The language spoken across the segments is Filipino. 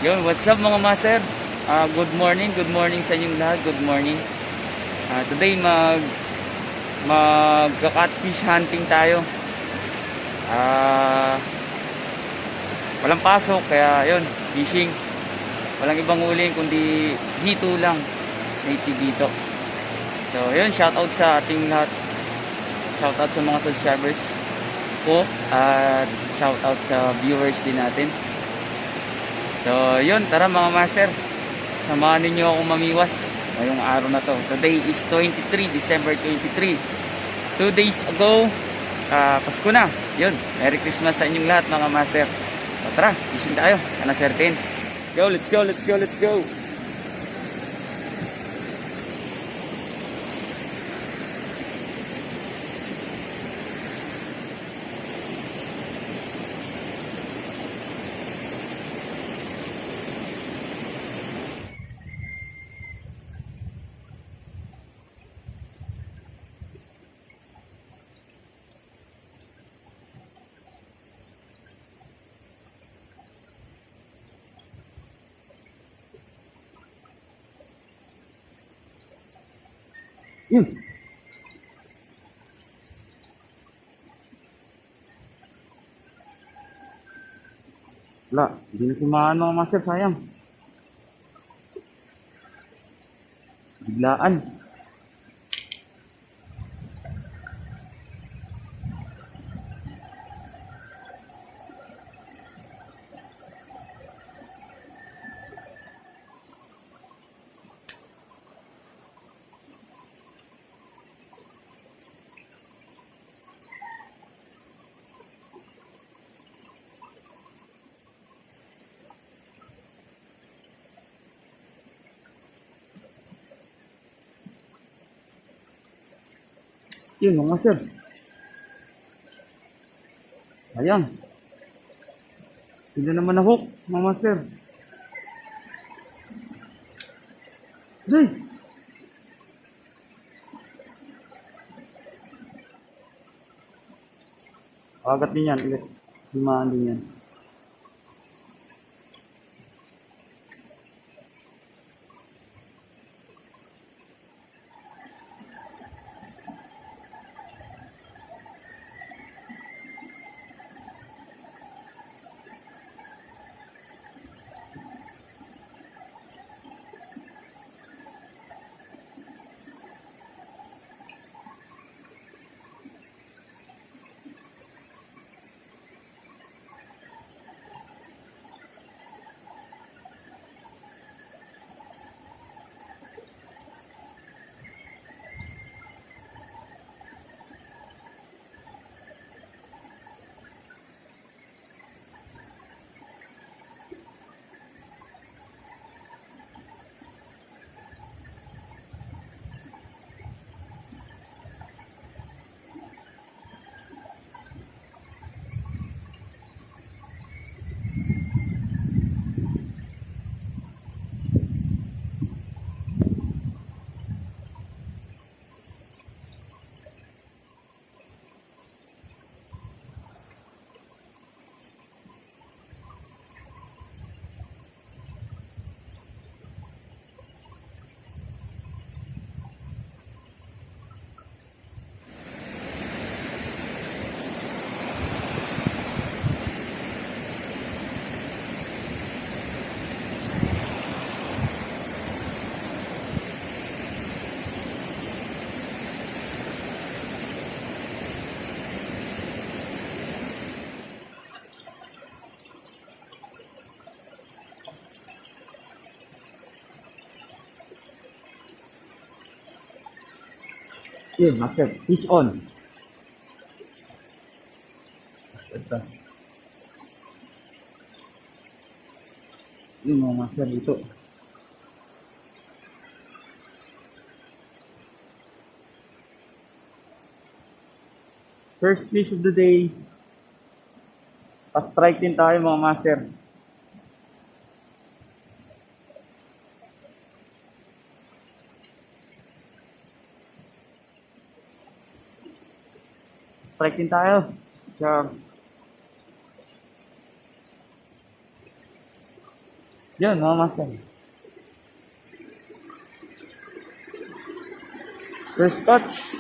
Yun, what's up mga master? Good morning sa inyong lahat. Good morning. Today magka-catfish hunting tayo. Walang pasok kaya yun, fishing. Walang ibang huli kundi dito lang, native dito. So yun, shoutout sa ating lahat. Shoutout sa mga subscribers ko at shoutout sa viewers din natin. So yun, tara mga master, samahan ninyo akong mamiwas ngayong araw na to. Today is 23 December 23. 2 days ago, Pasko na. Yun, Merry Christmas sa inyong lahat mga master. So tara, fishing tayo, sana certain. Let's go. Yun. Wala, hindi na sumahan mga master, sayang. Biglaan. Yun mga master. Sayang. Hindi naman na-hook mga master. Day! Agat din yan ulit. Himaan din yan. Yun, master. Fish on. Ito. Yun mga master dito. First fish of the day. Pa-strike din tayo mga master. Strike din tayo. Sa Yun, mga master. First touch.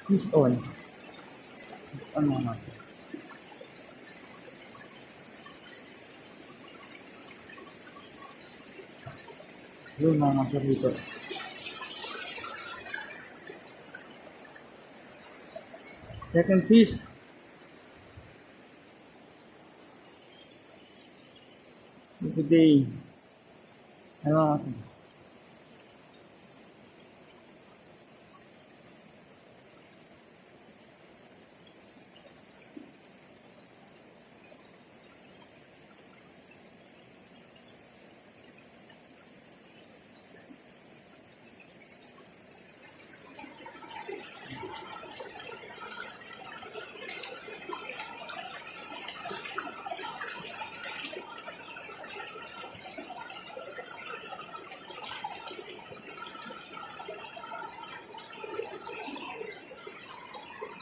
Switch on. On mga master. Yun mga master dito. Second fish. Today. Ano mga master?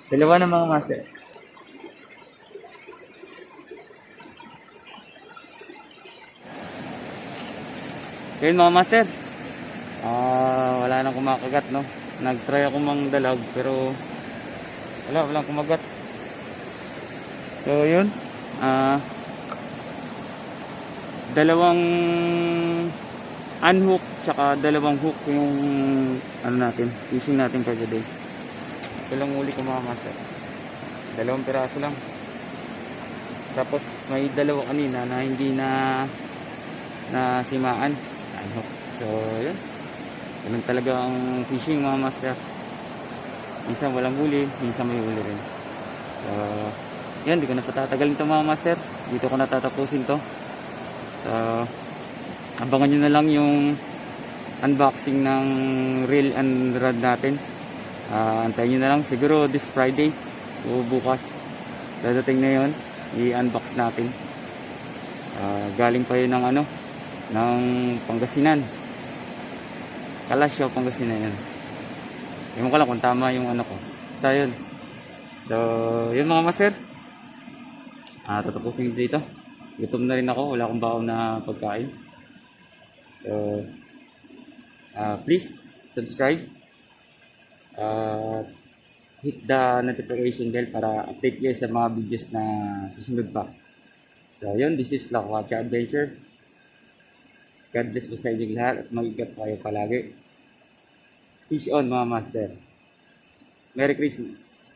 Dalawa na mga master. Yun mga master. Wala wala nang kumakagat, no. Nag-try ako mang dalag pero walang kumagat. So yun, dalawang unhook tsaka dalawang hook yung ano natin, fishing natin for today. Ito lang uli ko mga master, dalawang piraso lang. Tapos may dalawa kanina na hindi na simaan, unhook. So yun, ganun talaga ang fishing mga master. Minsan walang huli, minsan may huli rin. So yan, di ko na patatagalin ito mga master, dito ko natatapusin to. So abangan nyo na lang yung unboxing ng reel and rod natin. Antayin nyo na lang, siguro this Friday o bukas dadating na yun, i-unbox natin. Galing pa yun ng ano, ng Pangasinan, Kalasyaw, Pangasinan yan. Ewan ko lang kung tama yung ano ko, basta yun. So yun mga master, tatapusin dito. Gutom na rin ako, wala akong baon na pagkain. So please subscribe, hit the notification bell para update kayo sa mga videos na susunod pa. So yun, this is Lakwacha Adventure. God bless po sa inyo lahat at mag-ingat kayo palagi. Fish on mga master. Merry Christmas.